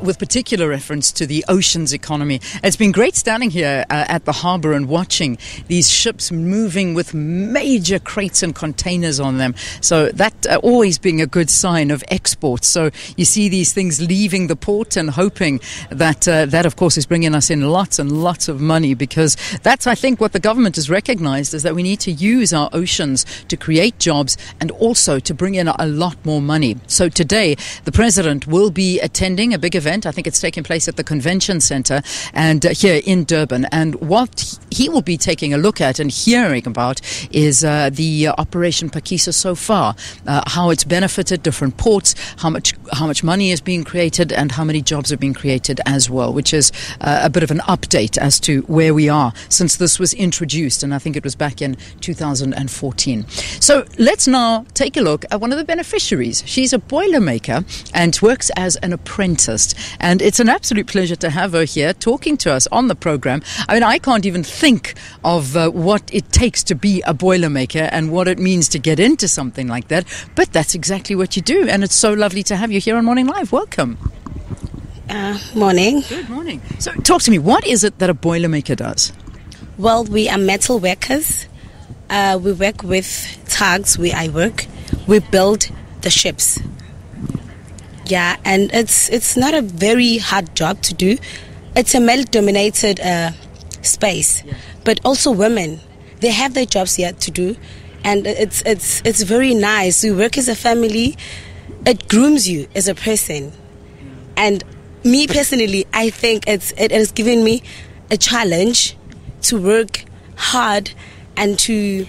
with particular reference to the oceans economy. It's been great standing here at the harbour and watching these ships moving with major crates and containers on them. So that always being a good sign of exports. So you see these things leaving the port and hoping that that, of course, is bringing us in lots and lots of money, because that's, I think, what the government has recognized, is that we need to use our oceans to create jobs and also to bring in a lot more money. So today, the President will be attending a big event. I think it's taking place at the Convention Centre and here in Durban. And what he will be taking a look at and hearing about is the Operation Phakisa so far, how it's benefited different ports, how much money is being created, and how many jobs are being created as well, which is a bit of an update as to where we are since this was introduced, and I think it was back in 2014. So let's now take a look at one of the beneficiaries. She's a boilermaker and works as an apprentice, and it's an absolute pleasure to have her here talking to us on the program. I mean, I can't even think of what it takes to be a boilermaker and what it means to get into something like that, but that's exactly what you do, and it's so lovely to have you here on Morning Live. Welcome. Morning. Good morning. So talk to me, what is it that a boilermaker does? Well, we are metal workers. We work with tugs where I work. We build the ships. Yeah, and it's not a very hard job to do. It's a male-dominated space, but also women, they have their jobs here to do, and it's very nice. We work as a family. It grooms you as a person, and me personally, I think it has given me a challenge to work hard and to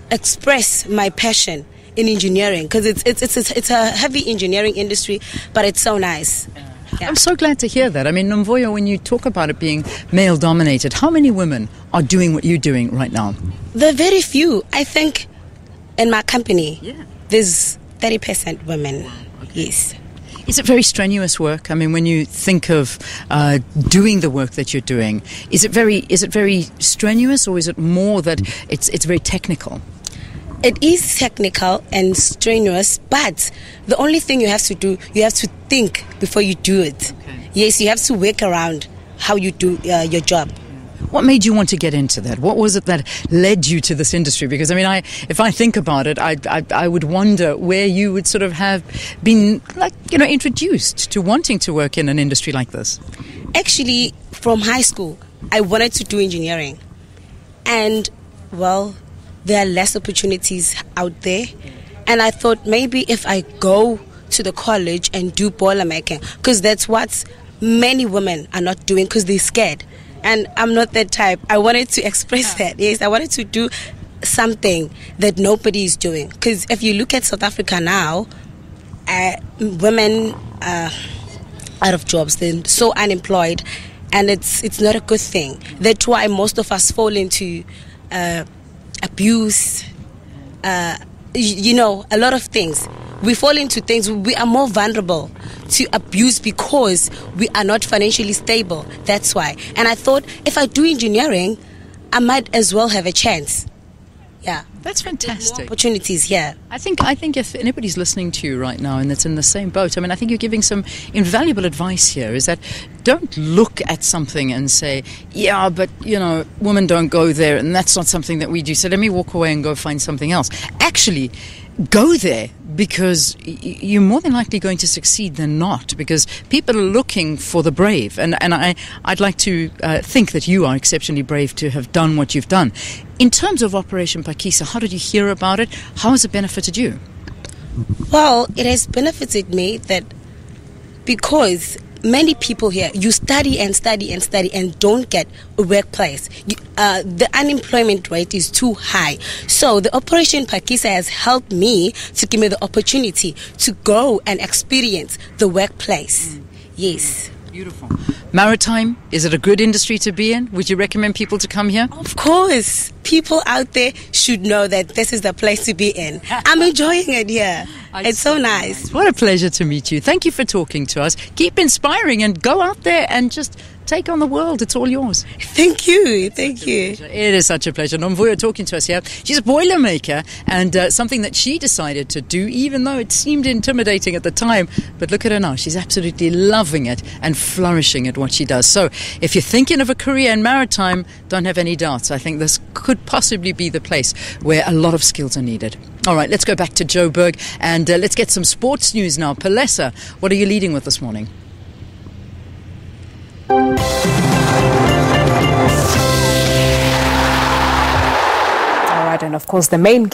express my passion in engineering, because it's a heavy engineering industry, but it's so nice. Yeah. I'm so glad to hear that. I mean, Nomvoyo, when you talk about it being male-dominated, how many women are doing what you're doing right now? There are very few. I think in my company, there's 30% women. Okay. Yes. Is it very strenuous work? I mean, when you think of doing the work that you're doing, is it very strenuous, or is it more that it's very technical? It is technical and strenuous, but the only thing you have to do, you have to think before you do it. Okay. Yes, you have to work around how you do your job. What made you want to get into that? What was it that led you to this industry? Because, I mean, if I think about it, I would wonder where you would sort of have been, like, introduced to wanting to work in an industry like this. Actually, from high school, I wanted to do engineering. And, well, there are less opportunities out there. And I thought maybe if I go to the college and do boilermaking, because that's what many women are not doing because they're scared. And I'm not that type. I wanted to express that. Yes, I wanted to do something that nobody is doing. Because if you look at South Africa now, women are out of jobs. They're so unemployed, and it's not a good thing. That's why most of us fall into abuse, a lot of things. We fall into things. We are more vulnerable to abuse because we are not financially stable. That's why. And I thought, if I do engineering, I might as well have a chance. Yeah. That's fantastic. More opportunities here. I think if anybody's listening to you right now and that's in the same boat, I mean, I think you're giving some invaluable advice here, is that don't look at something and say, yeah, but, women don't go there and that's not something that we do, so let me walk away and go find something else. Actually, go there, because you're more than likely going to succeed than not, because people are looking for the brave. And I'd like to think that you are exceptionally brave to have done what you've done. In terms of Operation Phakisa, how did you hear about it? How has it benefited you? Well, it has benefited me that because many people here, you study and study and study and don't get a workplace. The unemployment rate is too high. So the Operation Phakisa has helped me to give me the opportunity to go and experience the workplace. Yes. Beautiful. Maritime, is it a good industry to be in? Would you recommend people to come here? Of course. People out there should know that this is the place to be in. I'm enjoying it here. It's so nice. What a pleasure to meet you. Thank you for talking to us. Keep inspiring and go out there and just take on the world. It's all yours. Thank you. Thank you. It is such a pleasure. Nomvuyo talking to us here. She's a boilermaker, and something that she decided to do, even though it seemed intimidating at the time. But look at her now. She's absolutely loving it and flourishing at what she does. So if you're thinking of a career in maritime, don't have any doubts. I think this could possibly be the place where a lot of skills are needed. All right, let's go back to Joburg and let's get some sports news now. Palesa, what are you leading with this morning? All right, and of course the main